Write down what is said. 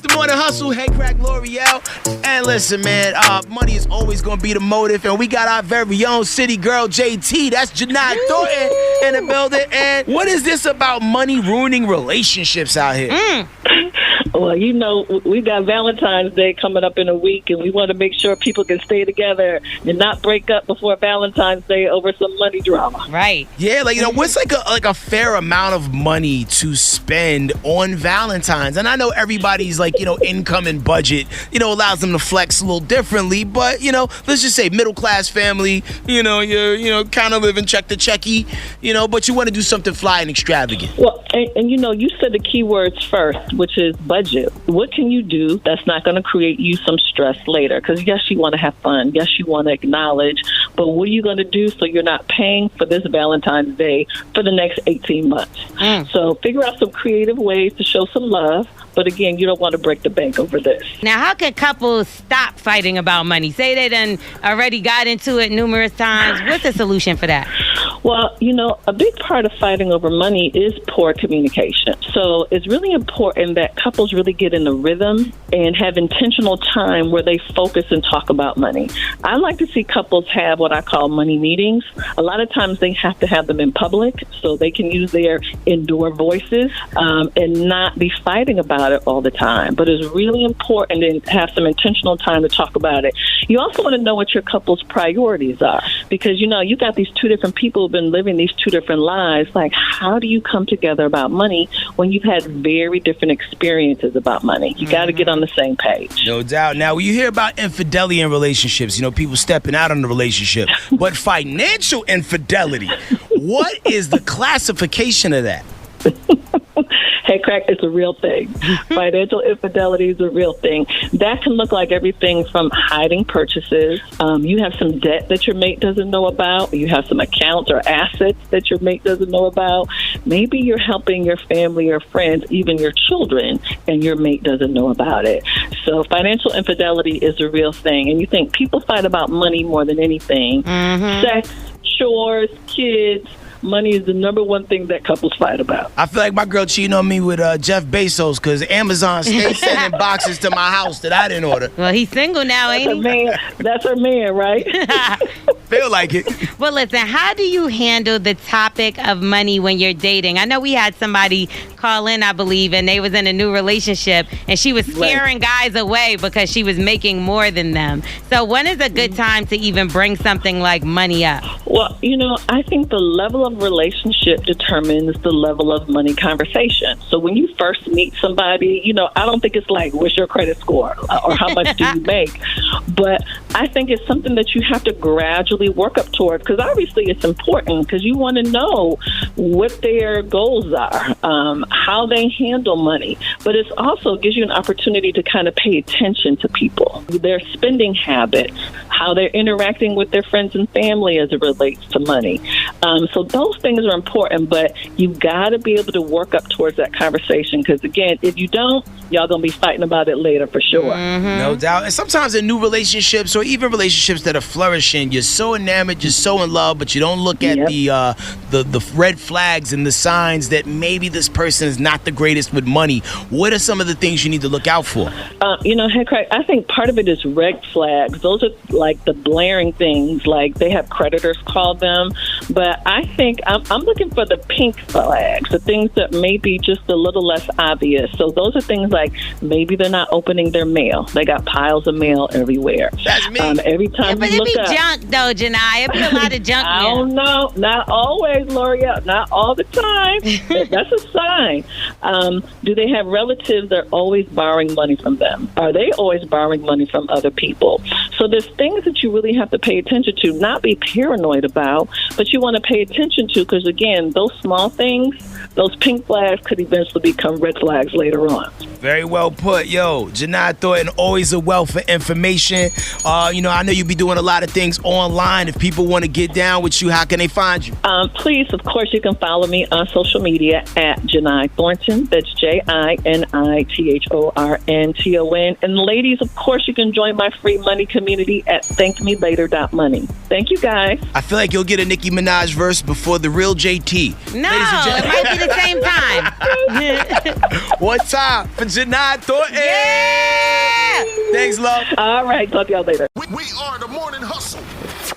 the Morning Hustle. Hey, Crack L'Oreal. And listen, man, money is always going to be the motive. And we got our very own city girl, JT. That's Jini Thorton in the building. And what is this about money ruining relationships out here? Well, you know, we got Valentine's Day coming up in a week, and we want to make sure people can stay together and not break up before Valentine's Day over some money drama. Right. Yeah, like, you know, what's like a fair amount of money to spend on Valentine's? And I know everybody's, like, you know, income and budget, you know, allows them to flex a little differently. But, you know, let's just say middle class family, you're kind of living check to checky, but you want to do something fly and extravagant. Well, and you know, you said the key words first, which is budget. What can you do that's not going to create you some stress later? Because yes, you want to have fun. Yes, you want to acknowledge. But what are you going to do so you're not paying for this Valentine's Day for the next 18 months? So figure out some creative ways to show some love. But again, you don't want to break the bank over this. Now, how can couples stop fighting about money? Say they done already got into it numerous times. What's the solution for that? Well, you know, a big part of fighting over money is poor communication. So it's really important that couples really get in the rhythm and have intentional time where they focus and talk about money. I like to see couples have what I call money meetings. A lot of times they have to have them in public so they can use their indoor voices and not be fighting about it all the time. But it's really important to have some intentional time to talk about it. You also want to know what your couple's priorities are, because, you know, you got these two different people who've been living these two different lives. Like, how do you come together about money when you've had very different experiences about money? You got to get on the same page. No doubt. Now, when you hear about infidelity in relationships, people stepping out on the relationship, but financial infidelity, what is the classification of that? Hey, Crack, it's a real thing. Financial infidelity is a real thing. That can look like everything from hiding purchases. You have some debt that your mate doesn't know about. You have some accounts or assets that your mate doesn't know about. Maybe you're helping your family or friends, even your children, and your mate doesn't know about it. So financial infidelity is a real thing. And you think people fight about money more than anything. Sex, chores, kids. Money is the number one thing that couples fight about. I feel like my girl cheating on me with Jeff Bezos because Amazon stays sending boxes to my house that I didn't order. Well, he's single now, ain't he? That's her man, right? Feel like it. Well, listen, how do you handle the topic of money when you're dating? I know we had somebody call in, I believe, and they was in a new relationship, and she was scaring guys away because she was making more than them. So when is a good time to even bring something like money up? Well, I think the level of relationship determines the level of money conversation. So when you first meet somebody, I don't think it's like, what's your credit score or how much do you make? But I think it's something that you have to gradually work up towards, because obviously it's important because you want to know what their goals are, how they handle money. But it also gives you an opportunity to kind of pay attention to people, their spending habits, how they're interacting with their friends and family as it relates to money. So those things are important, but you've got to be able to work up towards that conversation, because, again, if you don't, y'all going to be fighting about it later for sure. No doubt. And sometimes in new relationships or even relationships that are flourishing, you're so enamored, you're so in love, but you don't look at the red flags and the signs that maybe this person is not the greatest with money. What are some of the things you need to look out for? Hey, Craig, I think part of it is red flags. Those are like the blaring things, like they have creditors call them. But I think I'm looking for the pink flags, the things that may be just a little less obvious. So those are things like maybe they're not opening their mail. They got piles of mail everywhere. That's me. Every time but you look it be up, junk, though, Jini. It be a lot of junk I mail. don't know. Not always, L'Oreal. Not all the time. That's a sign. Do they have relatives that are always borrowing money from them? Are they always borrowing money from other people? So there's things that you really have to pay attention to, not be paranoid about, but you want to pay attention to, because, again, those small things, those pink flags could eventually become red flags later on. Very well put. Yo, Jini Thorton, always a wealth of information. I know you be doing a lot of things online. If people want to get down with you, how can they find you? Please, of course, you can follow me on social media at Jini Thornton. That's JINITHORNTON. And ladies, of course, you can join my free money community community at thankmelater.money. Thank you, guys. I feel like you'll get a Nicki Minaj verse before the real JT. No, it might be the same time. One time for Jini Thorton. Yeah! Thanks, love. All right. Talk to y'all later. We are the Morning Hustle.